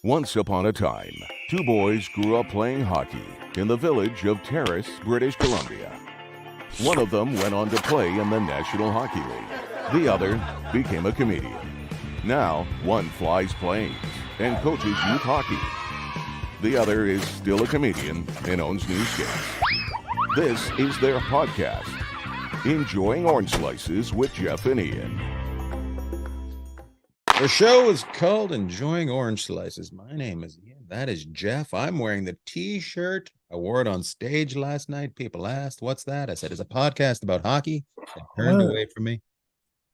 Once upon a time, two boys grew up playing hockey in the village of Terrace, British Columbia. One of them went on to play in the National Hockey League. The other became a comedian. Now, one flies planes and coaches youth hockey. The other is still a comedian and owns new skates. This is their podcast, Enjoying Orange Slices with Jeff and Ian. The show is called Enjoying Orange Slices. My name is Ian. That is Jeff. I'm wearing the T-shirt. I wore it on stage last night. People asked, what's that? I said, it's a podcast about hockey. They turned away from me.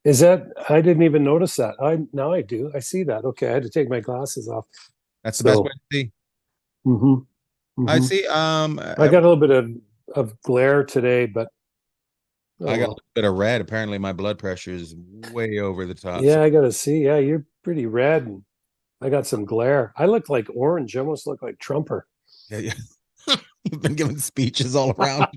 Is that? I didn't even notice that. Now I do. I see that. Okay, I had to take my glasses off. That's the best way to see. I see. I got a little bit of glare today, but I got a little bit of red. Apparently, my blood pressure is way over the top. Yeah, I got to see. Yeah, you're pretty red, and I got some glare. I look like orange. I almost look like Trumper. Yeah. You've been giving speeches all around.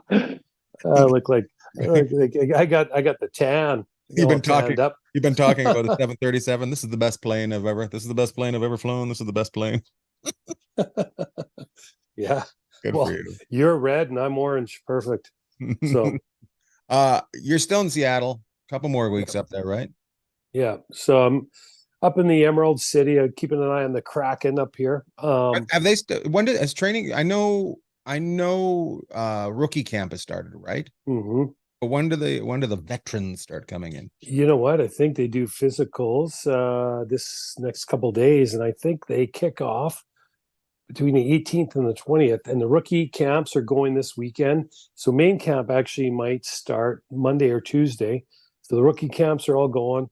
I look like I got the tan. You've been talking about a 737. This is the best plane I've ever. This is the best plane I've ever flown. This is the best plane. Yeah. Good for you. You're red and I'm orange. Perfect. So, you're still in Seattle. A couple more weeks up there, right? Yeah. So I'm up in the Emerald City. I'm keeping an eye on the Kraken up here. Have they? When did as training? I know. Rookie camp has started, right? Mm-hmm. But when do the veterans start coming in? You know what? I think they do physicals this next couple of days, and I think they kick off between the 18th and the 20th. And the rookie camps are going this weekend. So main camp actually might start Monday or Tuesday. So the rookie camps are all going.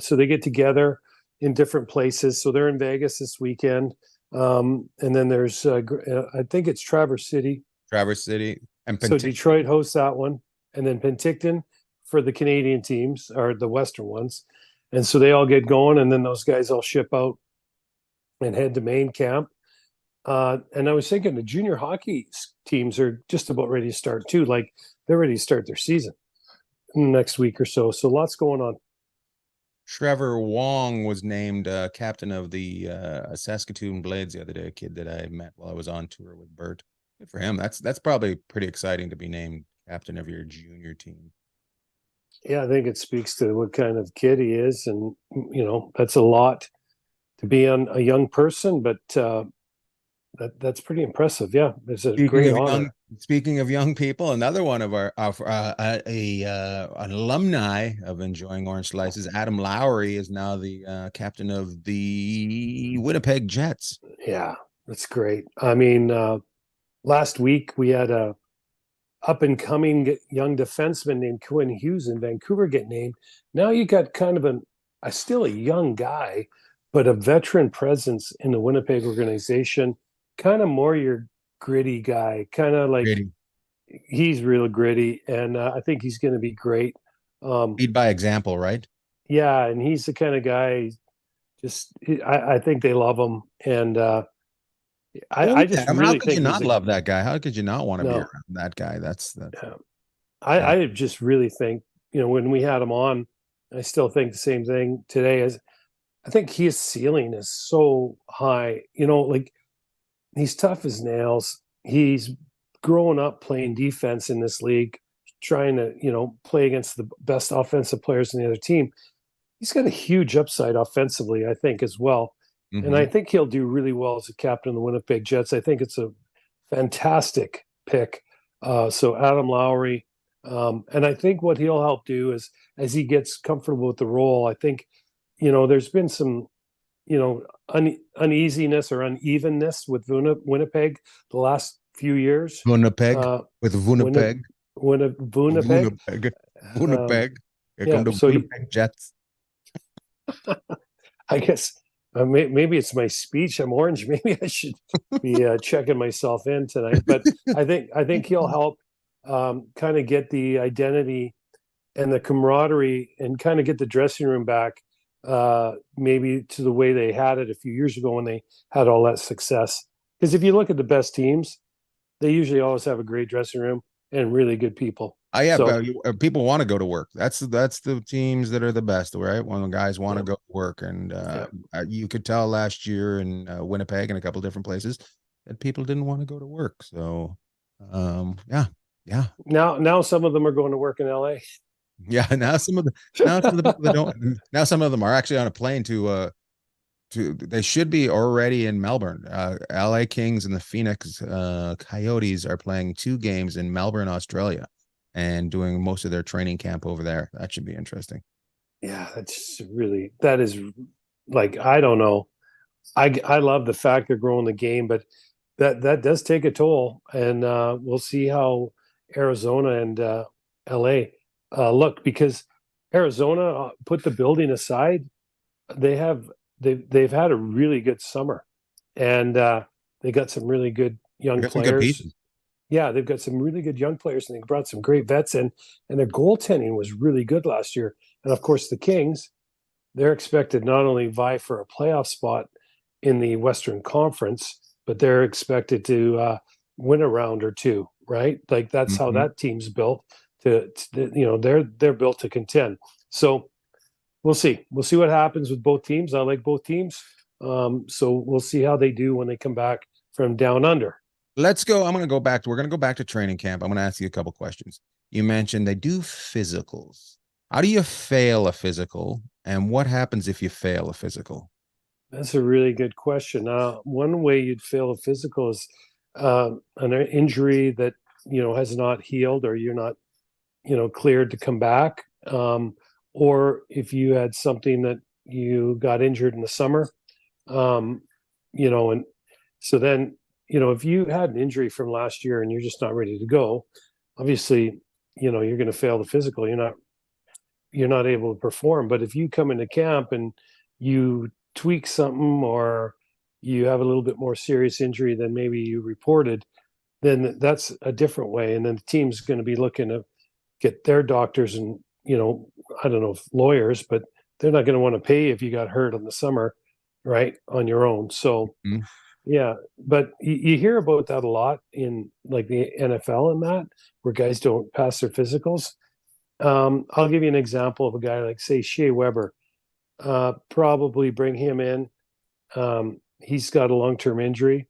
So they get together in different places. So they're in Vegas this weekend. And then there's, I think it's Traverse City. And so Detroit hosts that one. And then Penticton for the Canadian teams, or the Western ones. And so they all get going, and then those guys all ship out and head to main camp. And I was thinking the junior hockey teams are just about ready to start too. Like they're ready to start their season next week or so. So lots going on. Trevor Wong was named captain of the Saskatoon Blades the other day, a kid that I met while I was on tour with Bert. Good for him. That's probably pretty exciting to be named captain of your junior team. Yeah, I think it speaks to what kind of kid he is. And, you know, that's a lot to be on a young person, but that's pretty impressive. Yeah, it's a great honor. Speaking of young people, another one of our an alumni of Enjoying Orange Slices, Adam Lowry, is now the captain of the Winnipeg Jets. Yeah, that's great. I mean, last week we had a up-and-coming young defenseman named Quinn Hughes in Vancouver get named. Now you got kind of still a young guy, but a veteran presence in the Winnipeg organization. Kind of more your gritty guy, kind of like gritty. He's real gritty, and I think he's going to be great. Lead by example, right? Yeah, and he's the kind of guy. I think they love him, and I just really how could you not love that guy? How could you not want to be around that guy? I just really think, you know, when we had him on, I still think the same thing today. As I think his ceiling is so high. You know, like. He's tough as nails. He's grown up playing defense in this league, trying to, you know, play against the best offensive players in the other team. He's got a huge upside offensively, I think, as well. Mm-hmm. And I think he'll do really well as a captain of the Winnipeg Jets. I think it's a fantastic pick. So Adam Lowry. And I think what he'll help do is, as he gets comfortable with the role, I think, you know, there's been some, you know, uneasiness or unevenness with Winnipeg the last few years. Winnipeg. Winnipeg. Winnipeg Jets. I guess maybe it's my speech. I'm orange. Maybe I should be checking myself in tonight. But I think he'll help kind of get the identity and the camaraderie and kind of get the dressing room back. Maybe to the way they had it a few years ago when they had all that success. Because if you look at the best teams, they usually always have a great dressing room and really good people. Yeah, So but people want to go to work. That's the teams that are the best, right? When the guys want to yeah, go to work, and yeah. you could tell last year in Winnipeg and a couple different places that people didn't want to go to work. So, yeah, yeah, Now some of them are going to work in LA. yeah. Now some of the people that don't, now some of them are actually on a plane to they should be already in Melbourne. LA Kings and the Phoenix Coyotes are playing 2 games in Melbourne, Australia, and doing most of their training camp over there. That should be interesting. Yeah, that is like, I don't know. I love the fact they're growing the game, but that does take a toll, and we'll see how Arizona and LA look, because Arizona, put the building aside, they have they've had a really good summer, and they got some really good They young got some good players. pieces. Yeah, they've got some really good young players, and they brought some great vets in, and their goaltending was really good last year. And of course, the Kings, they're expected not only vie for a playoff spot in the Western Conference, but they're expected to win a round or two, right? Like, that's how Mhm. that team's built. They're built to contend. So we'll see. We'll see what happens with both teams. I like both teams. So we'll see how they do when they come back from down under. Let's go. We're going to go back to training camp. I'm going to ask you a couple questions. You mentioned they do physicals. How do you fail a physical? And what happens if you fail a physical? That's a really good question. One way you'd fail a physical is an injury that has not healed, or you're not cleared to come back, or if you had something that you got injured in the summer, um, and so then if you had an injury from last year and you're just not ready to go, obviously you're going to fail the physical. You're not able to perform. But if you come into camp and you tweak something, or you have a little bit more serious injury than maybe you reported, then that's a different way. And then the team's going to be looking to get their doctors and, I don't know if lawyers, but they're not going to want to pay if you got hurt in the summer, right, on your own. So, Mhm. yeah, but you hear about that a lot in like the NFL and that, where guys don't pass their physicals. I'll give you an example of a guy like, say, Shea Weber. Probably bring him in. He's got a long-term injury.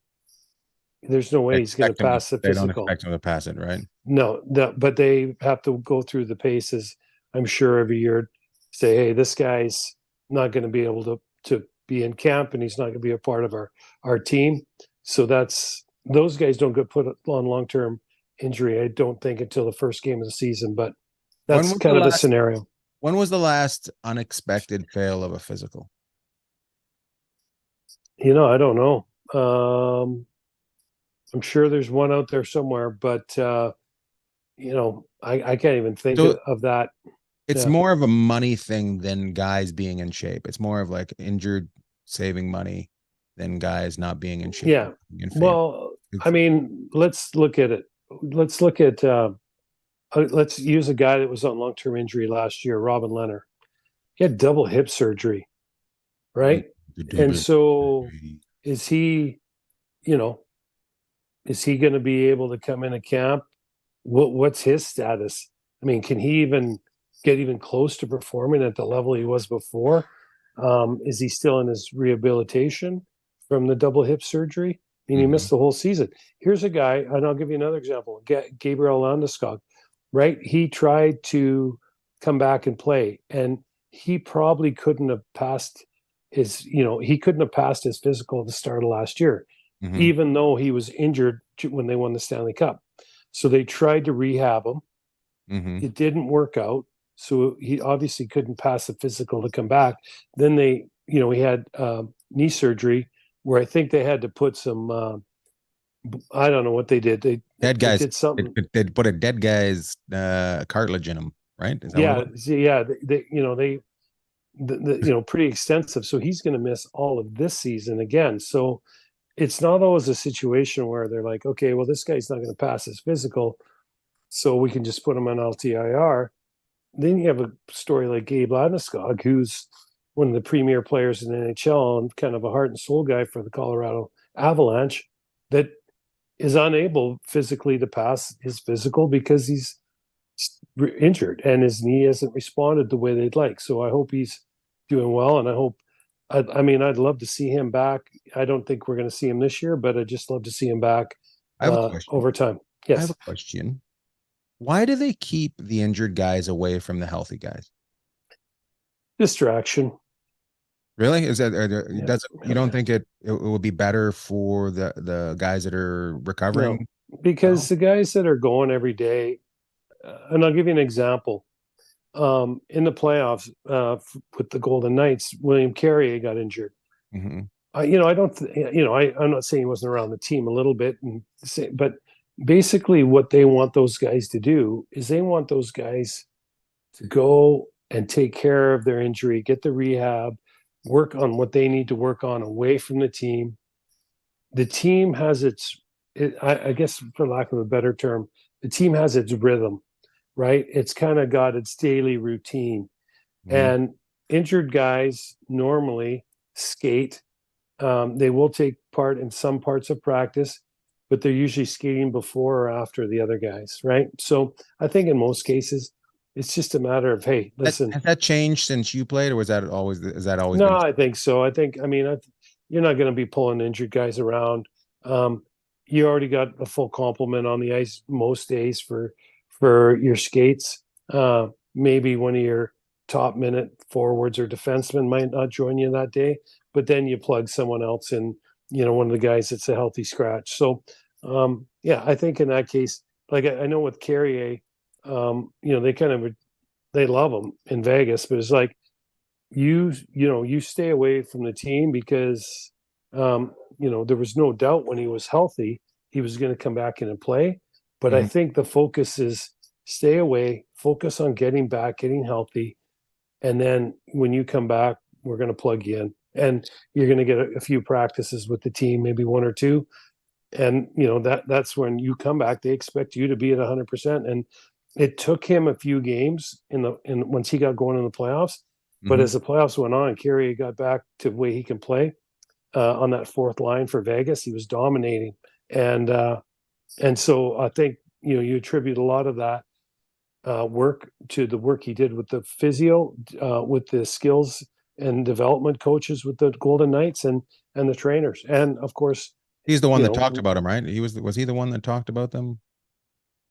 There's no way he's going to pass the They don't physical. expect him to pass it, right? No, but they have to go through the paces, I'm sure, every year. Say, hey, this guy's not going to be able to be in camp, and he's not going to be a part of our team. So those guys don't get put on long-term injury, I don't think, until the first game of the season. But When that's was the kind of a last scenario. when was the last unexpected fail of a physical? I don't know. I'm sure there's one out there somewhere, but I can't even think So of that. it's Yeah. more of a money thing than guys being in shape. It's more of like injured saving money than guys not being in shape Yeah. in favor. Well, I mean, let's look at it. Let's look at let's use a guy that was on long-term injury last year, Robin Leonard. He had double hip surgery, right? And so is he, you know, is he going to be able to come into camp? What's his status? I mean, can he even get even close to performing at the level he was before? Is he still in his rehabilitation from the double hip surgery? I mean, he missed the whole season. Here's a guy, and I'll give you another example. Gabriel Landeskog, right? He tried to come back and play, and he probably couldn't have passed he couldn't have passed his physical at the start of last year, even though he was injured when they won the Stanley Cup. So they tried to rehab him. It didn't work out. So he obviously couldn't pass the physical to come back. Then he had knee surgery, where I think they had to put some, I don't know what they did. They Dead guys. did something. They'd put a dead guy's cartilage in them, right? Is that what Yeah. it was? Yeah. Pretty extensive. So he's going to miss all of this season again. So it's not always a situation where they're like, okay, well, this guy's not going to pass his physical, so we can just put him on LTIR. Then you have a story like Gabe Landeskog, who's one of the premier players in the NHL and kind of a heart and soul guy for the Colorado Avalanche, that is unable physically to pass his physical because he's injured, and his knee hasn't responded the way they'd like. So I hope he's doing well, and I hope. I mean, I'd love to see him back. I don't think we're going to see him this year, but I'd just love to see him back I have a question. over time. I have Yes, a question. Why do they keep the injured guys away from the healthy guys? distraction. Really? Is that Yeah. does you don't think it would be better for the guys that are No, recovering? because the guys that are going every day, and I'll give you an example. In the playoffs with the Golden Knights, William Carrier got injured. Mm-hmm. I don't, I'm not saying he wasn't around the team a little bit, but basically what they want those guys to do is they want those guys to go and take care of their injury, get the rehab, work on what they need to work on away from the team. The team has I guess for lack of a better term, the team has its rhythm, right? It's kind of got its daily routine. Mm-hmm. And injured guys normally skate. They will take part in some parts of practice, but they're usually skating before or after the other guys, right? So I think in most cases, it's just a matter of, hey, listen. Has that changed since you played, or was that always has that always No, been? I think so. I mean, you're not going to be pulling injured guys around. You already got a full complement on the ice most days for your skates. Maybe one of your top minute forwards or defensemen might not join you that day, but then you plug someone else in, one of the guys that's a healthy scratch. So, yeah, I think in that case, like I know with Carrier, they love him in Vegas, but it's like you stay away from the team because there was no doubt when he was healthy he was going to come back in and play. But I think the focus is stay away, focus on getting back, getting healthy, and then when you come back, we're going to plug you in, and you're going to get a few practices with the team, maybe one or two, and that's when you come back. They expect you to be at 100%, and it took him a few games once he got going in the playoffs. But as the playoffs went on, Carey got back to the way he can play on that fourth line for Vegas. He was dominating, and so I think you attribute a lot of that work to the work he did with the physio, with the skills and development coaches with the Golden Knights and the trainers, and of course he's the one that talked about him, right? Was he the one that talked about them?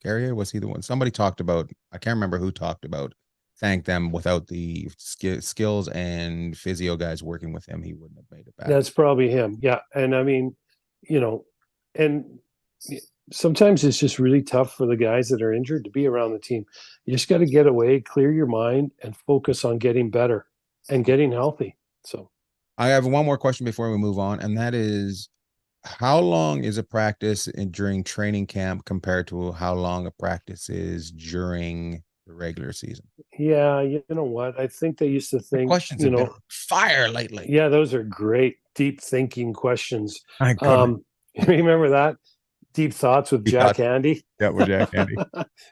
Carrier, was he the one? Somebody talked about. I can't remember who talked about. Thank them. Without the skills and physio guys working with him, he wouldn't have made it back. That's probably him. Yeah. And I mean, and sometimes it's just really tough for the guys that are injured to be around the team. You just got to get away, clear your mind, and focus on getting better and getting healthy. So I have one more question before we move on, and that is, how long is a practice during training camp compared to how long a practice is during the regular season? Yeah, you know what? I think they used to think, questions have been on fire lately. Yeah, those are great, deep thinking questions. Remember that? Deep Thoughts with Jack Handy? Yeah, with Jack Handy.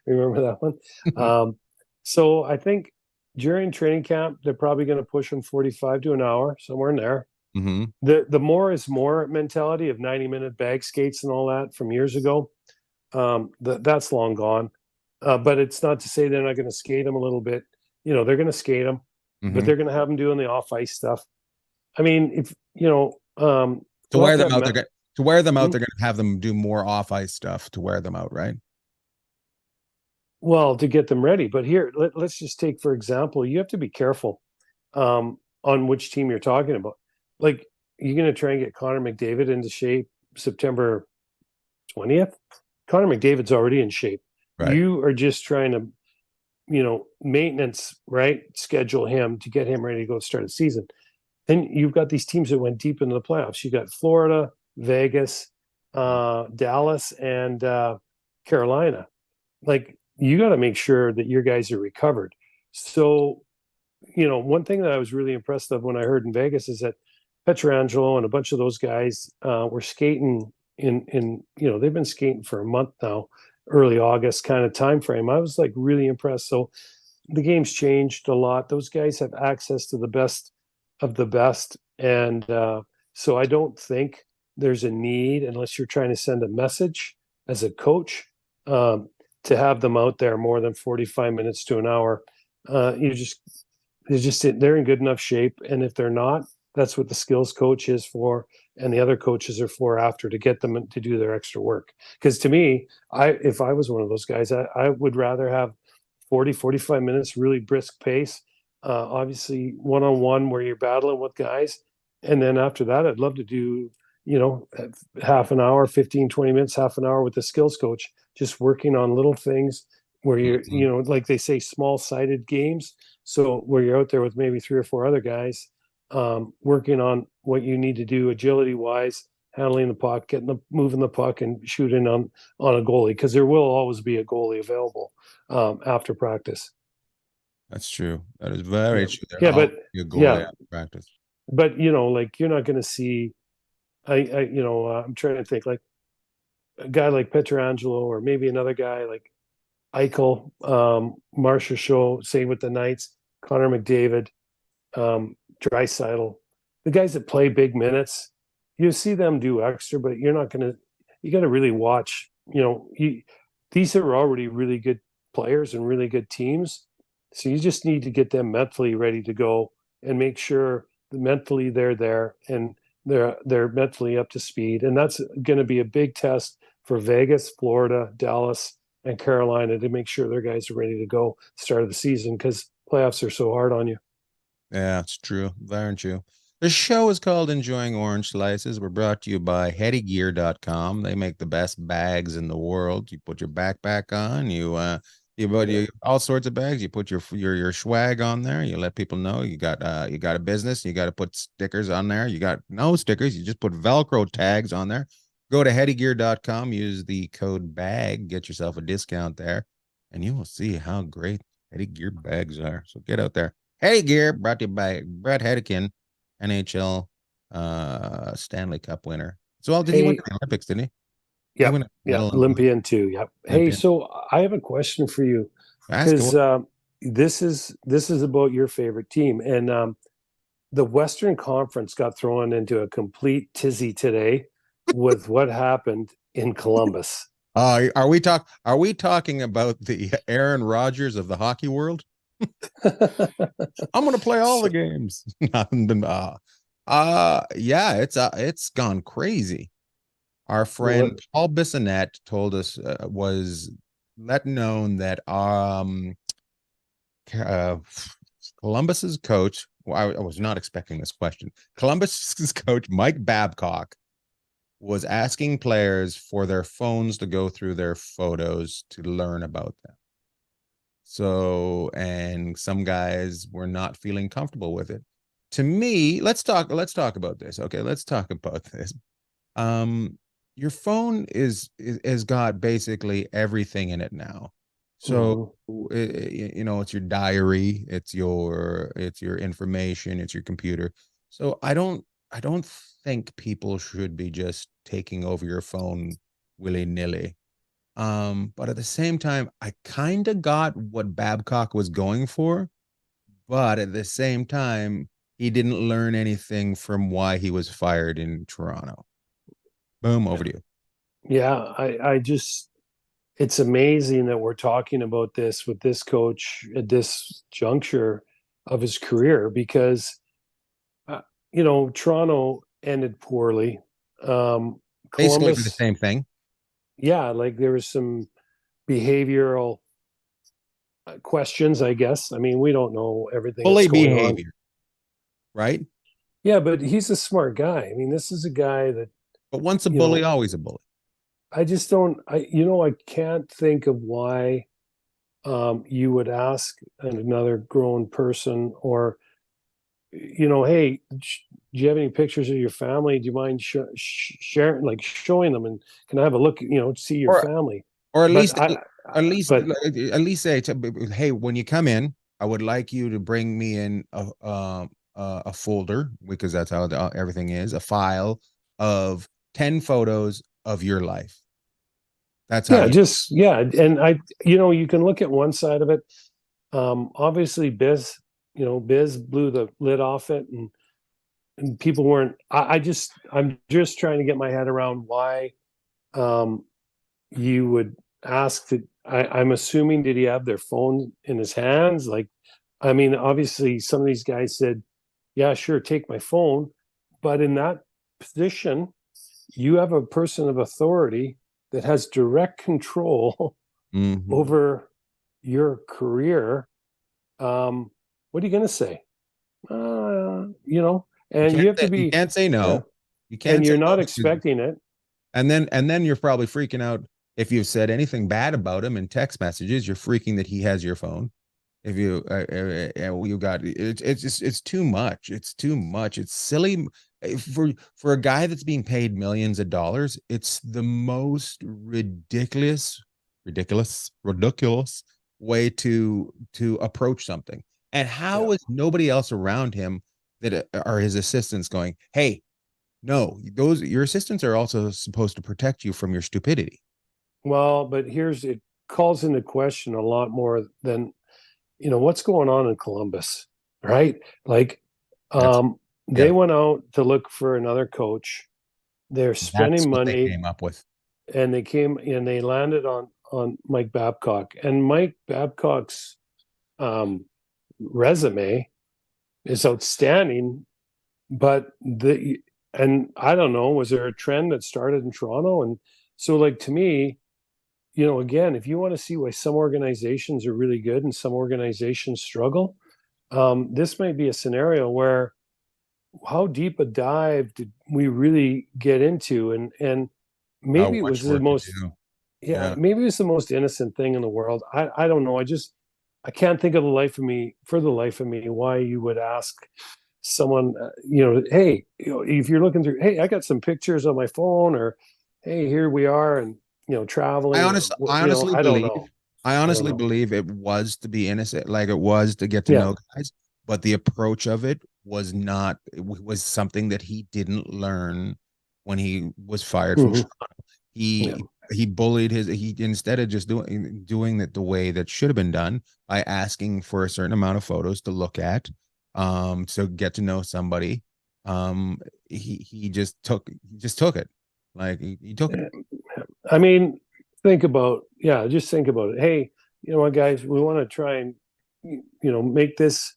Remember that one? So I think during training camp, they're probably going to push them 45 to an hour, somewhere in there. Mm-hmm. The more is more mentality of 90-minute bag skates and all that from years ago, that's long gone. But it's not to say they're not going to skate them a little bit. They're going to skate them, but they're going to have them doing the off ice stuff. I mean, if to wear them out, they're going to have them do more off ice stuff to wear them out, right? Well, to get them ready. But here, let's just take, for example, you have to be careful on which team you're talking about. Like, you're going to try and get Connor McDavid into shape September 20th. Connor McDavid's already in shape. Right. You are just trying to, maintenance, right? Schedule him to get him ready to go start a season. Then you've got these teams that went deep into the playoffs. You got Florida, Vegas, Dallas, and Carolina. Like, you got to make sure that your guys are recovered. So, one thing that I was really impressed of when I heard in Vegas is that Pietrangelo and a bunch of those guys were skating in they've been skating for a month now, early August kind of time frame. I was like really impressed. So the game's changed a lot. Those guys have access to the best of the best. And so I don't think there's a need, unless you're trying to send a message as a coach, to to have them out there more than 45 minutes to an hour, they're in good enough shape. And if they're not, that's what the skills coach is for, and the other coaches are for after, to get them to do their extra work. Because to me, if I was one of those guys, I would rather have 45 minutes, really brisk pace, obviously one-on-one where you're battling with guys. And then after that, I'd love to do, half an hour, 15, 20 minutes, half an hour with the skills coach, just working on little things where you're, like they say, small-sided games. So where you're out there with maybe 3 or 4 other guys, working on what you need to do agility-wise, handling the puck, moving the puck, and shooting on a goalie, because there will always be a goalie available after practice. That's true. That is very true. Yeah, but a goalie after practice. But like, you're not going to see. I'm trying to think, like a guy like Pietrangelo, or maybe another guy like Eichel, Marcia Show, say with the Knights, Connor McDavid, Draisaitl, the guys that play big minutes. You see them do extra, but you're not going to. You got to really watch. These are already really good players and really good teams, so you just need to get them mentally ready to go and make sure that mentally they're there and they're mentally up to speed. And that's going to be a big test for Vegas, Florida, Dallas, and Carolina, to make sure their guys are ready to go start of the season, because playoffs are so hard on you. Yeah, it's true. Very true. The show is called Enjoying Orange Slices. We're brought to you by headygear.com. They make the best bags in the world. You put your backpack on, you all sorts of bags. You put your swag on there. You let people know you got a business. You got to put stickers on there. You got no stickers. You just put Velcro tags on there. Go to headygear.com. Use the code BAG. Get yourself a discount there, and you will see how great Heady Gear bags are. So get out there. Heady Gear, brought to you by Brett Hedican, NHL Stanley Cup winner. So did he win the Olympics, didn't he? Yeah, Olympian too. Yep. Hey, so I have a question for you, because this is about your favorite team, and the Western Conference got thrown into a complete tizzy today with what happened in Columbus. Are we talking about the Aaron Rodgers of the hockey world? I'm going to play all the games. Yeah, it's gone crazy. Our friend Paul Bissonnette told us, was let known that Columbus's coach, well, I was not expecting this question. Columbus's coach, Mike Babcock, was asking players for their phones to go through their photos to learn about them. So, and some guys were not feeling comfortable with it. To me, let's talk about this. Okay, let's talk about this. Your phone has got basically everything in it now. So, it's your diary, it's your information, it's your computer. So I don't think people should be just taking over your phone willy-nilly. But at the same time, I kind of got what Babcock was going for, but at the same time, he didn't learn anything from why he was fired in Toronto. Boom, over to you. Yeah, I just, it's amazing that we're talking about this with this coach at this juncture of his career, because, Toronto ended poorly. Basically Columbus, the same thing. Yeah, like there was some behavioral questions, I guess. I mean, we don't know everything Bully that's going behavior, right? Yeah, but he's a smart guy. I mean, this is a guy that. But once a bully, always a bully. I just don't. I can't think of why you would ask another grown person, or hey, do you have any pictures of your family? Do you mind sharing, like showing them, and can I have a look? See your family, or at least say, hey, when you come in, I would like you to bring me in a folder, because that's how everything is, a file of 10 photos of your life. That's how. And you can look at one side of it. Obviously, Biz blew the lid off it, and people weren't. I'm just trying to get my head around why you would ask to. I'm assuming, did he have their phone in his hands? Like, I mean, obviously some of these guys said, yeah, sure, take my phone. But in that position, you have a person of authority that has direct control Mhm. over your career. What are you going to say? You know, and you have to You be, can't say yeah, no. You and can't say you're no not because, expecting it. and then you're probably freaking out if you've said anything bad about him in text messages. You're freaking that he has your phone. If you you got it's just it's too much. It's too much. It's silly for a guy that's being paid millions of dollars. It's the most ridiculous way to approach something. And Yeah. how is nobody else around him that are his assistants going, hey, no, those your assistants are also supposed to protect you from your stupidity. Well, but it calls into question a lot more than, what's going on in Columbus, right? Like, That's they yeah, went out to look for another coach. They're that's spending what they money, came up with. and they landed on Mike Babcock. And Mike Babcock's resume is outstanding, but and I don't know, was there a trend that started in Toronto? And so, like, to me, again, if you want to see why some organizations are really good and some organizations struggle, this might be a scenario where, how deep a dive did we really get into? And maybe it was Much the work to most, do. yeah, Yeah. maybe it's the most innocent thing in the world. I don't know. I can't think of the life of me, why you would ask someone, hey, if you're looking through, hey, I got some pictures on my phone, or hey, here we are, and traveling, or I honestly I don't believe know. I I don't honestly know. believe it was to be innocent, like it was to get to Yeah. know guys, but the approach of it was not, was something that he didn't learn when he was fired from Hmm. Toronto. Yeah. He bullied he instead of just doing it the way that should have been done by asking for a certain amount of photos to look at, to get to know somebody. He just took it. Like he took it. I mean, just think about it. Hey, you know what, guys, we want to try and, make this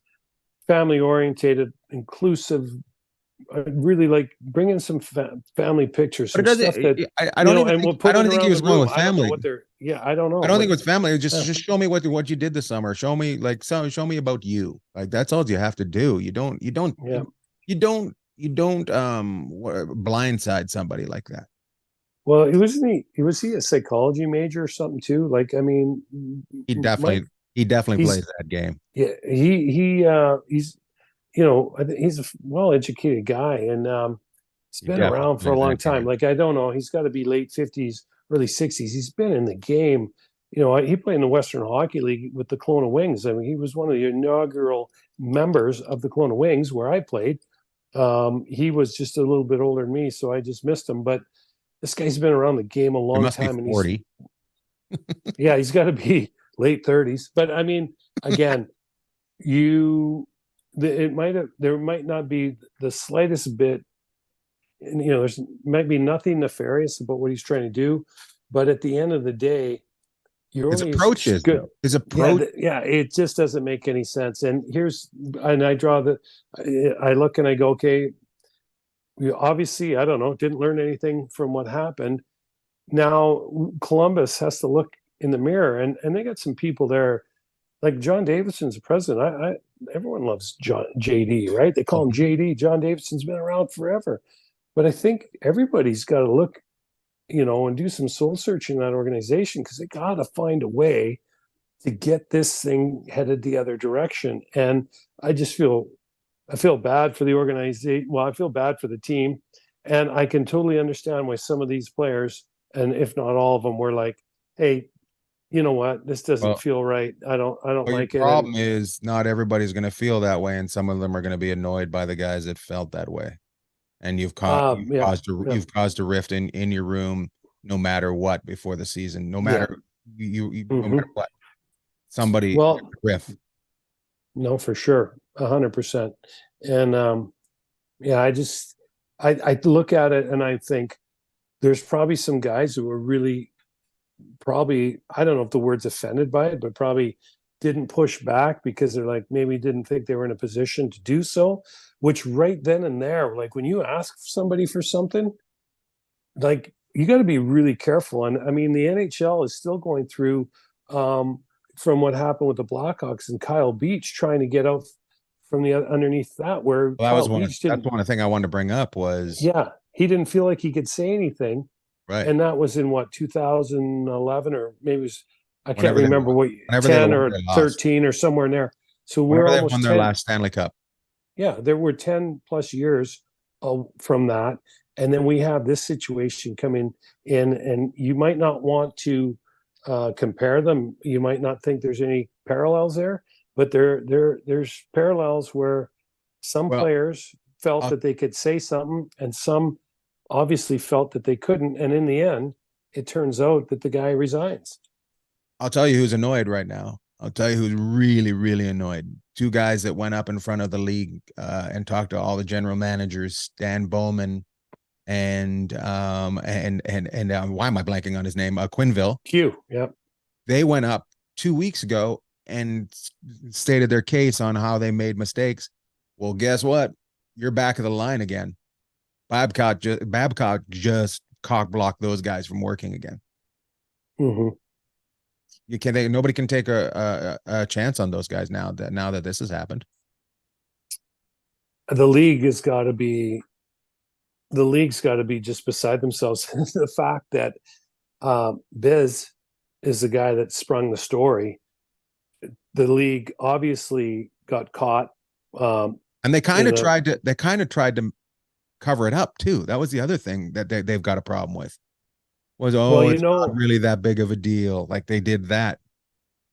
family orientated, inclusive. I really like bringing some family pictures, But it some doesn't. stuff that, I don't even and think. we'll I put don't it think he around the was going room. with I don't know family. what they're, yeah, I don't I know, don't but think it was family. yeah. Just show me what you did this summer. Show me show me about you. Like that's all you have to do. Yeah. You don't blindside somebody like that. Well, was he a psychology major or something too? Like, I mean, He Mike, definitely he's plays that game. yeah, he's I think he's a well-educated guy, and he's He been definitely around for a plays long that time. game. Like, I don't know, he's got to be late 50s, early 60s. He's been in the game. He played in the Western Hockey League with the Kelowna Wings. I mean, he was one of the inaugural members of the Kelowna Wings where I played. He was just a little bit older than me, so I just missed him. But this guy's been around the game a It long must be time, and 40. he's got to be late 30s. But I mean, again, you there might not be the slightest bit, and there's might be nothing nefarious about what he's trying to do, but at the end of the day, you're His only approach is good. though. His Yeah, approach. it just doesn't make any sense. And I draw I look and I go, okay, you obviously, I don't know, didn't learn anything from what happened. Now Columbus has to look in the mirror, and they got some people there, like John Davidson's the president. Everyone loves John JD, right? They call him JD. John Davidson's been around forever, but I think everybody's got to look, and do some soul searching in that organization, because they got to find a way to get this thing headed the other direction. And I just I feel bad for the organization. Well, I feel bad for the team, and I can totally understand why some of these players, and if not all of them, were like, "Hey, you know what? This doesn't Well, feel right. I don't well, your like it." And problem is not everybody's going to feel that way, and some of them are going to be annoyed by the guys that felt that way. And yeah, yeah, you've caused a rift in your room, no matter what, before the season. No yeah. matter no matter Hmm. what, somebody Well, rift. no, for sure, 100%. And yeah, I look at it and I think there's probably some guys who are really probably, I don't know if the word's offended by it, but probably didn't push back because they're like, maybe didn't think they were in a position to do so, which right then and there, like when you ask somebody for something, like you got to be really careful. And I mean, the NHL is still going through, from what happened with the Blackhawks and Kyle Beach trying to get out from the underneath that, where Well, Kyle Beach that's didn't, one thing I wanted to bring up was yeah, he didn't feel like he could say anything. right. And that was in what, 2011, or maybe it was, I can't Whenever they remember won, what, whenever they 10 won or their loss, 13 or somewhere in there. So we're whenever they won almost their 10. last Stanley Cup. Yeah, there were 10 plus years from that. And then we have this situation coming in, and you might not want to compare them. You might not think there's any parallels there, but there's parallels where some Well, players felt I'll, that they could say something, and some obviously felt that they couldn't. And in the end, it turns out that the guy resigns. I'll tell you who's annoyed right now. I'll tell you who's really, really annoyed. Two guys that went up in front of the league and talked to all the general managers, Dan Bowman and why am I blanking on his name? Quinville. Q, yeah. They went up 2 weeks ago and stated their case on how they made mistakes. Well, guess what? You're back of the line again. Babcock just cock blocked those guys from working again. Mm-hmm. Nobody can take a chance on those guys now that this has happened. The league has got to be the league's got to be just beside themselves. The fact that Biz is the guy that sprung the story. The league obviously got caught, and they kind of tried to cover it up too. That was the other thing that they've got a problem with. Was it's not really that big of a deal. Like they did that.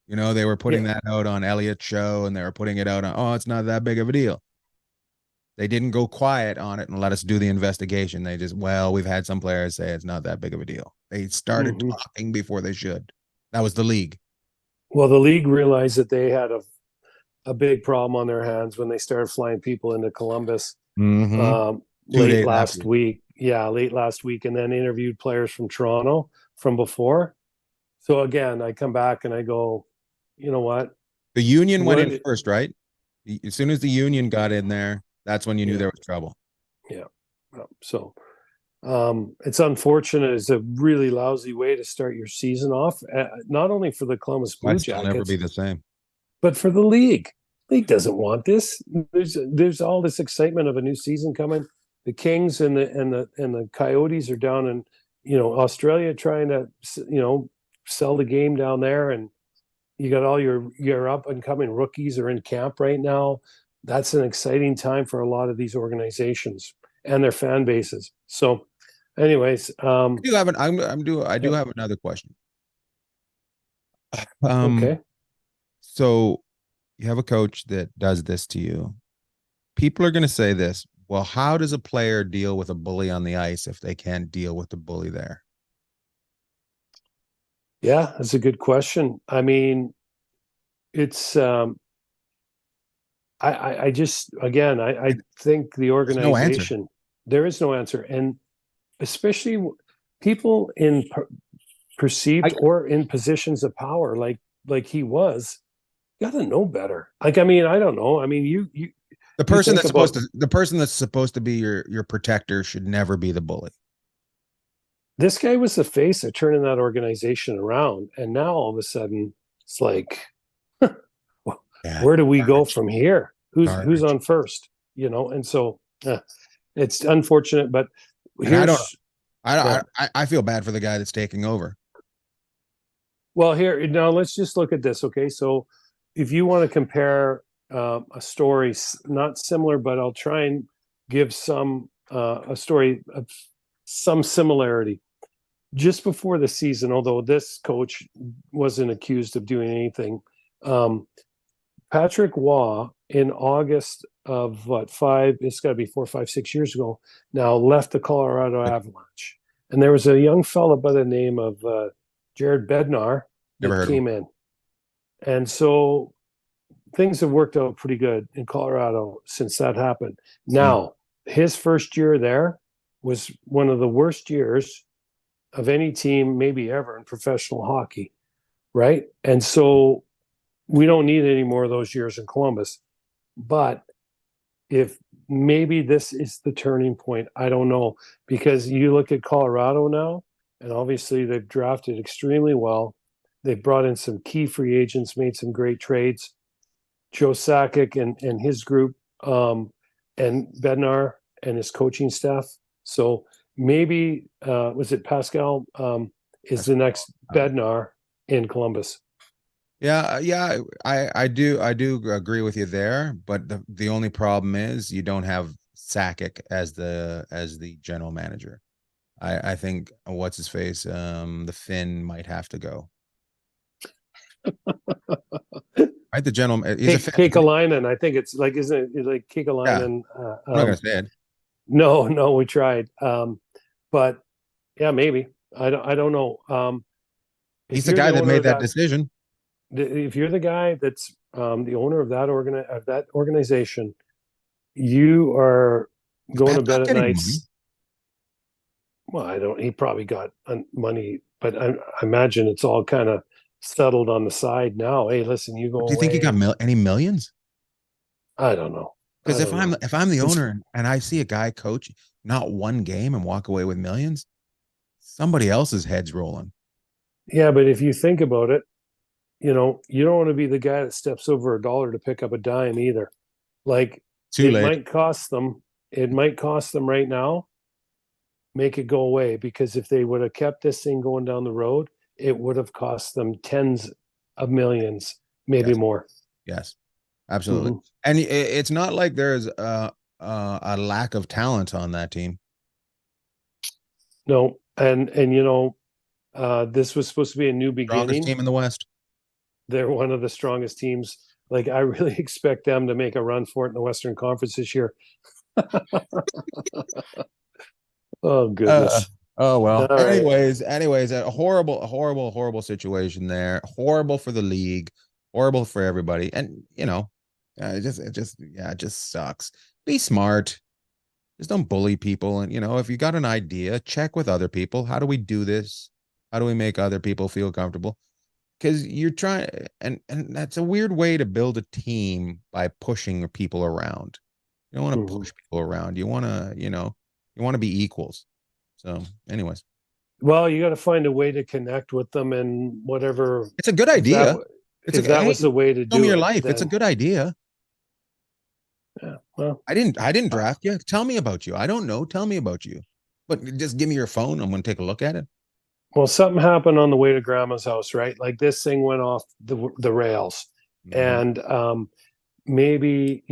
They were putting that out on Elliott's show, and they were putting it out on, it's not that big of a deal. They didn't go quiet on it and let us do the investigation. They just, we've had some players say it's not that big of a deal. They started talking before they should. That was the league. Well, the league realized that they had a big problem on their hands when they started flying people into Columbus late last week. Yeah, late last week, and then interviewed players from Toronto from before. So again, I come back and I go, you know what? The union went in first, right? As soon as the union got in there, that's when you knew there was trouble. Yeah. So it's unfortunate. It's a really lousy way to start your season off, not only for the Columbus Blue Jackets. It'll never be the same. But for the league. League doesn't want this. There's all this excitement of a new season coming. The Kings and the Coyotes are down in Australia trying to sell the game down there, and you got all your up and coming rookies are in camp right now. That's an exciting time for a lot of these organizations and their fan bases. So, anyways, I do have another question. Okay. So you have a coach that does this to you. People are going to say this. Well, how does a player deal with a bully on the ice if they can't deal with the bully there? Yeah, that's a good question. I mean, it's I just, again, I think the organization, there is no answer. And especially people in perceived or in positions of power, like he was, got to know better. Like, I mean, I don't know. I mean, the person that's supposed to be your protector should never be the bully. This guy was the face of turning that organization around. And now all of a sudden it's like, where do we go from here? Who's on first? And so it's unfortunate, but I feel bad for the guy that's taking over. Well, here now let's just look at this. Okay, so if you want to compare a story not similar, but I'll try and give a story of some similarity. Just before the season, although this coach wasn't accused of doing anything, Patrick Waugh in August of it's got to be 4, 5, 6 years ago now, left the Colorado Avalanche. And there was a young fella by the name of Jared Bednar that came in. And so things have worked out pretty good in Colorado since that happened. Now, his first year there was one of the worst years of any team, maybe ever in professional hockey, right? And so we don't need any more of those years in Columbus. But if maybe this is the turning point, I don't know, because you look at Colorado now, and obviously they've drafted extremely well. They've brought in some key free agents, made some great trades. Joe Sakic and his group, and Bednar and his coaching staff. So maybe was it Pascal is the next Bednar in Columbus. Yeah, I do agree with you there, but the only problem is you don't have Sakic as the general manager. I think what's his face, the Finn might have to go. Right, the gentleman. He's a Finn. Keikalainen, I think it's like, isn't it like Keikalainen? Yeah. I'm not gonna say it. No, we tried. But yeah, maybe. I don't know. He's the guy that made that decision. If you're the guy that's the owner of that organization, you are going to bed at nights. Well, he probably got money, but I imagine it's all kind of settled on the side now. Hey, listen, you go away. Do you think he got any millions? I don't know. Because if I'm the owner and I see a guy coach not one game and walk away with millions, somebody else's head's rolling. Yeah, but if you think about it, you don't want to be the guy that steps over a dollar to pick up a dime either. Like, it might cost them right now, make it go away, because if they would have kept this thing going down the road, it would have cost them tens of millions, maybe more. Yes, absolutely. Mm-hmm. And it's not like there's a lack of talent on that team. No, and this was supposed to be a new beginning. Strongest team in the West. They're one of the strongest teams. Like, I really expect them to make a run for it in the Western Conference this year. Oh, goodness. Oh, well. All anyways, a horrible situation there. Horrible for the league. Horrible for everybody. And, it just sucks. Be smart. Just don't bully people. And, if you got an idea, check with other people. How do we do this? How do we make other people feel comfortable? Because you're trying, and that's a weird way to build a team, by pushing people around. You don't want to push people around. You want to be equals. So, anyways. Well, you got to find a way to connect with them, and whatever. It's a good idea. That was the way to do it. Tell me your life. It's a good idea. Yeah. Well, I didn't draft you. Tell me about you. I don't know. Tell me about you. But just give me your phone. I'm going to take a look at it. Well, something happened on the way to Grandma's house, right? Like, this thing went off the rails, and maybe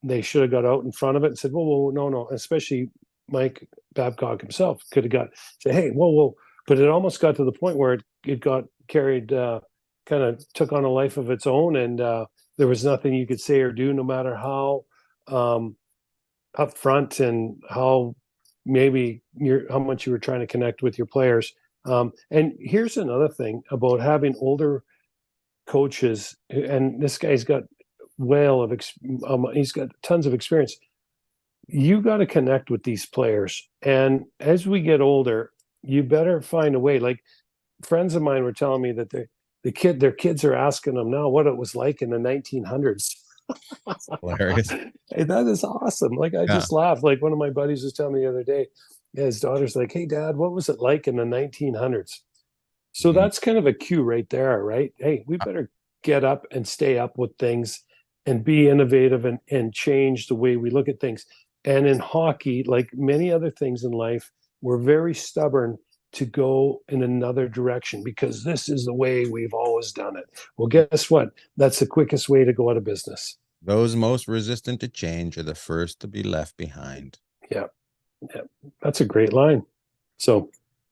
they should have got out in front of it and said, "Whoa, no." Especially Mike Babcock himself could have say, "Hey, whoa!" But it almost got to the point where it got carried, kind of took on a life of its own, and there was nothing you could say or do, no matter how upfront and how much you were trying to connect with your players. And here's another thing about having older coaches, and this guy's got he's got tons of experience. You got to connect with these players, and as we get older, you better find a way. Like, friends of mine were telling me that their kids are asking them now what it was like in the 1900s. Hilarious. Hey, that is awesome. Like, I just laughed. Like, one of my buddies was telling me the other day, his daughter's like, "Hey, Dad, what was it like in the 1900s?" So that's kind of a cue right there, right? Hey, we better get up and stay up with things and be innovative and change the way we look at things. And in hockey, like many other things in life, we're very stubborn to go in another direction because this is the way we've always done it. Well, guess what? That's the quickest way to go out of business. Those most resistant to change are the first to be left behind. Yeah. That's a great line. So,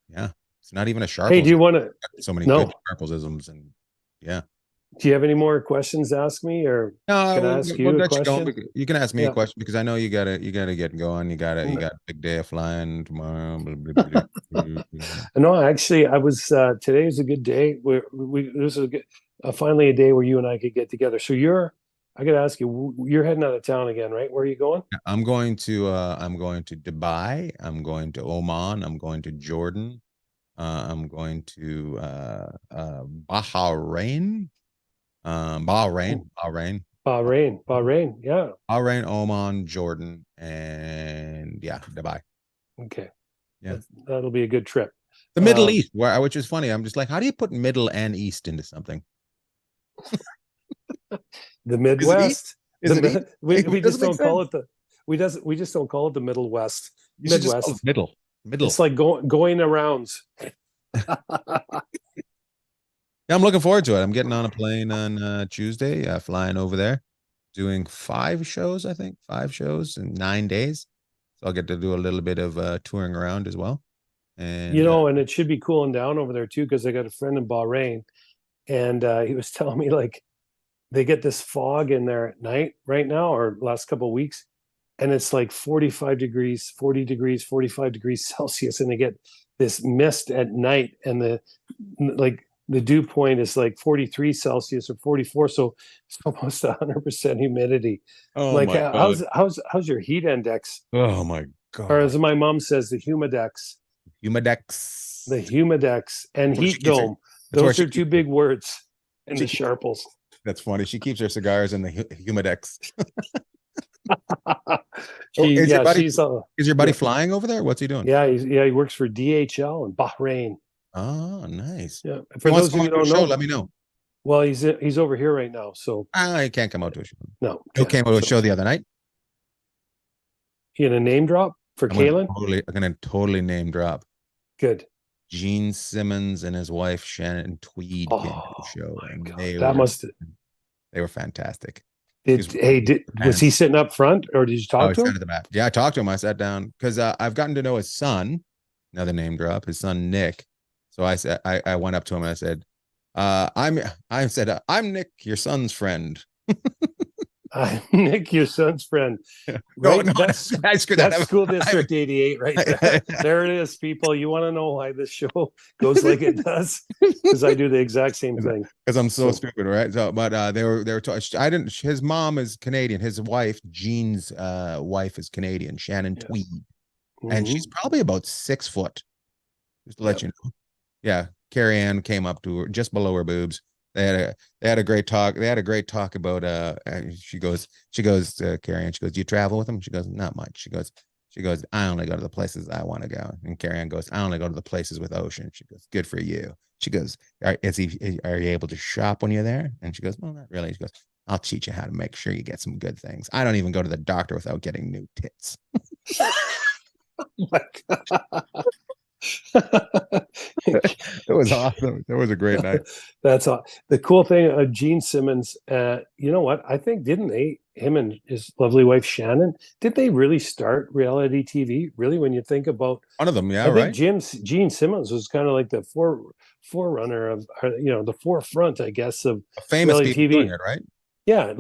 yeah, it's not even a sharp. Hey, do you want to? So many good sharpisms, and yeah. Do you have any more questions to ask me, or can I ask you a question? You can ask me a question, because I know you gotta get going. You got a big day of flying tomorrow. No, actually, I was. Today is a good day. This is finally a day where you and I could get together. So I got to ask you, you're heading out of town again, right? Where are you going? I'm going to Dubai. I'm going to Oman. I'm going to Jordan. I'm going to Bahrain. Bahrain, Yeah. Oman, Jordan, and yeah, Dubai. Okay. Yeah. That'll be a good trip. The Middle East, which is funny. I'm just like, how do you put middle and east into something? The Midwest. Is it We just don't call it we just don't call it the Middle West. You should just call it middle. It's like going around. Yeah, I'm looking forward to it. I'm getting on a plane on Tuesday, flying over there, doing 5 shows, I think, 5 shows in 9 days. So I'll get to do a little bit of touring around as well. And and it should be cooling down over there too, because I got a friend in Bahrain, and he was telling me like they get this fog in there at night right now, or last couple of weeks, and it's like 45 degrees, 40 degrees, 45 degrees Celsius, and they get this mist at night, and the dew point is like 43 Celsius or 44, so it's almost 100% humidity. oh Like, my God. how's your heat index? Oh my God. Or as my mom says, the humidex. The humidex and heat dome. Those are 2 big words in the Sharples. That's funny. She keeps her cigars in the humidex. Is your buddy flying over there? What's he doing? Yeah, he works for DHL in Bahrain. Oh, nice. Yeah. For those of you who don't know, let me know. Well, he's over here right now, so I can't come out to a show. No, he came out to a show the other night. You gonna name drop for Kaylin? I'm gonna totally name drop. Good. Gene Simmons and his wife Shannon Tweed came to the show, and they were fantastic. Was he sitting up front, or did you talk to him? At the back. Yeah, I talked to him. I sat down because I've gotten to know his son. Another name drop. His son Nick. So I said, I went up to him and I said, I'm Nick, your son's friend. I'm Nick, your son's friend. Right? That's School District 88 right there. There it is, people. You want to know why this show goes like it does? Because I do the exact same thing. Because I'm so stupid, right? So, but they were I didn't. His mom is Canadian. His wife, Jean's wife, is Canadian. Shannon Tweed, and she's probably about 6 foot. Just to let you know. Yeah, Carrie Ann came up to her just below her boobs. They had a great talk. They had a great talk about she goes to Carrie Ann, she goes, do you travel with them? She goes, not much. She goes, I only go to the places I want to go. And Carrie Ann goes, I only go to the places with ocean. She goes, good for you. She goes, are you able to shop when you're there? And she goes, well, not really. She goes, I'll teach you how to make sure you get some good things. I don't even go to the doctor without getting new tits. Oh my God. It was awesome. It was a great night. That's the cool thing of Gene Simmons. You know what? I think him and his lovely wife Shannon, did they really start reality TV? Really, when you think about one of them, I think Gene Simmons was kind of like the forerunner of the forefront, I guess, of famous TV, doing it, right? Yeah,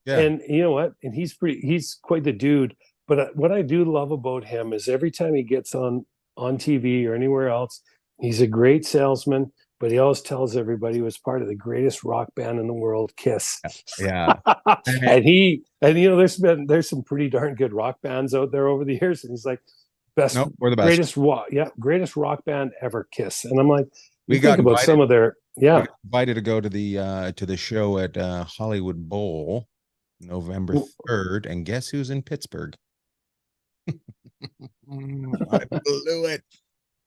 and you know what? And he's quite the dude. But what I do love about him is every time he gets on TV or anywhere else, he's a great salesman, but he always tells everybody he was part of the greatest rock band in the world, Kiss. Yeah. and there's some pretty darn good rock bands out there over the years, and he's like, we're the best. Greatest rock band ever, Kiss. And I'm like, we got about some of their invited to go to the show at Hollywood Bowl November 3rd, and guess who's in Pittsburgh? I blew it.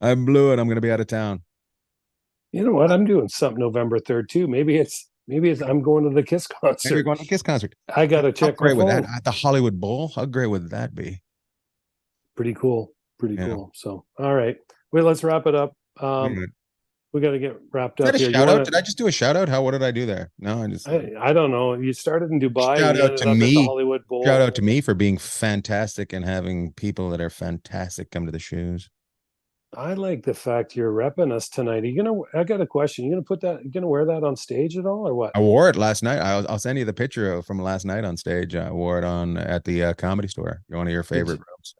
I'm going to be out of town. You know what? I'm doing something November 3rd too. Maybe it's I'm going to the Kiss concert. Maybe you're going to the Kiss concert. I got to check. How great would that at the Hollywood Bowl? How great would that be? Pretty cool. Cool. So, all right. Well, let's wrap it up. We got to get wrapped up here. Shout out? Did I just do a shout out? What did I do there? No, I don't know. You started in Dubai. Shout out to me. Hollywood Bowl. Shout out to me for being fantastic and having people that are fantastic come to the shows. I like the fact you're repping us tonight. I got a question. You gonna wear that on stage at all, or what? I wore it last night. I'll send you the picture from last night on stage. I wore it on at the Comedy Store. One of your favorite rooms.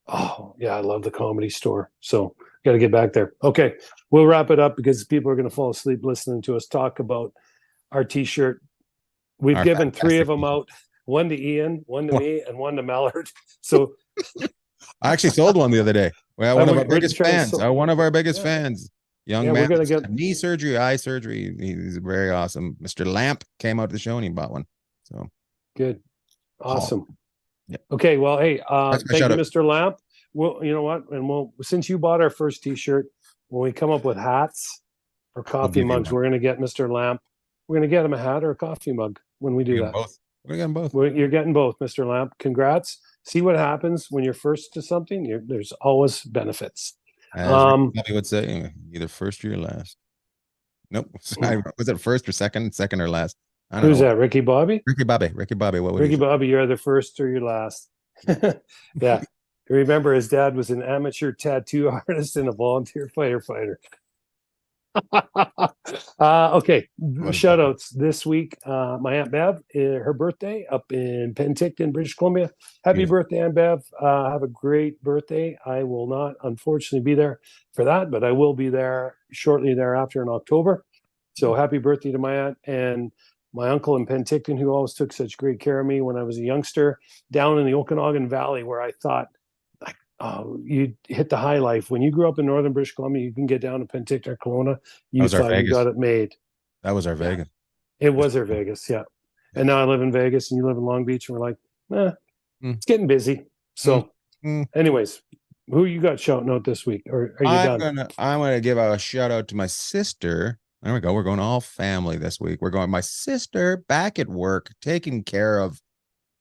Oh yeah, I love the Comedy Store. So got to get back there. Okay, we'll wrap it up because people are going to fall asleep listening to us talk about our T-shirt. We've given 3 of them out. One to Ian, one to me, and one to Mallard. So I actually sold one the other day. Well, one of our biggest fans. One of our biggest fans Young Yeah, we're man, gonna that's get got knee surgery, eye surgery. He's very awesome. Mr. Lamp came out to the show and he bought one. So good. Paul. Awesome. Yeah. Okay, well, hey, That's my thank shout you, out. Mr. Lamp. Well, you know what? And we'll since you bought our first T-shirt, when we come up with hats or We'll coffee give you mugs, one. we're gonna get Mr. Lamp. We're gonna get him a hat or a coffee mug when we do We're getting that. both. We're getting both. You're getting both, Mr. Lamp. Congrats. See what happens when you're first to something. There's always benefits. As Ricky Bobby would say, either first or last. Nope. Was it first or second? Second or last? I don't Who's know. that? Ricky Bobby? Ricky Bobby. Ricky Bobby. What would Ricky he say? Bobby, you're the first or your last. Yeah. Remember, his dad was an amateur tattoo artist and a volunteer firefighter. Okay, shout outs this week. My Aunt Bev, her birthday up in Penticton, British Columbia. Happy Beautiful. birthday, Aunt Bev. Have a great birthday. I will not, unfortunately, be there for that, but I will be there shortly thereafter in October. So happy birthday to my aunt and my uncle in Penticton, who always took such great care of me when I was a youngster down in the Okanagan Valley, where I thought, you hit the high life. When you grew up in northern British Columbia, you can get down to Penticton or Kelowna. You thought you got it made. That was our Vegas. It was our Vegas, yeah. And now I live in Vegas and you live in Long Beach, and we're like, it's getting busy. So, anyways, who you got shouting out this week? Or are you done? I'm gonna give a shout out to my sister. There we go. We're going all family this week. We're going my sister back at work, taking care of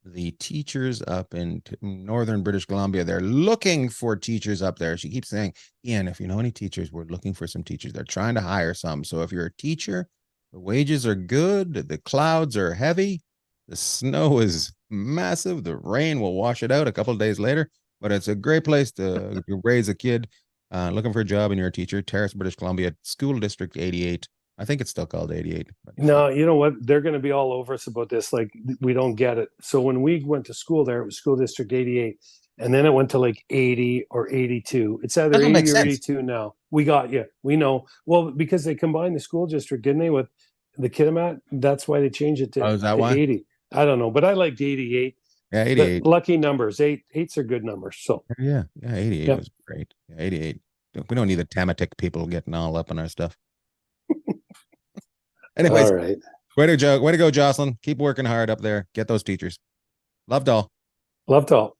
the teachers up in northern British Columbia. They're looking for teachers up there. She keeps saying, Ian, if you know any teachers, we're looking for some teachers. They're trying to hire some. So if you're a teacher, the wages are good. The clouds are heavy. The snow is massive. The rain will wash it out a couple of days later, but it's a great place to raise a kid. Looking for a job and you're a teacher, Terrace, British Columbia, School District 88. I think it's still called 88. No, you know what? They're going to be all over us about this. Like, we don't get it. So when we went to school there, it was School District 88. And then it went to like 80 or 82. It's either 80 or 82 now. We got you. We know. Well, because they combined the school district, didn't they, with the Kitimat? That's why they changed it to, is that to why? 80. I don't know, but I liked 88. Yeah, 88. Lucky numbers. Eights are good numbers. So yeah, 88 was great. Yeah, 88. We don't need the Tamatic people getting all up on our stuff. Anyways, all right. Way to go, Jocelyn. Keep working hard up there. Get those teachers. Loved all. Loved all.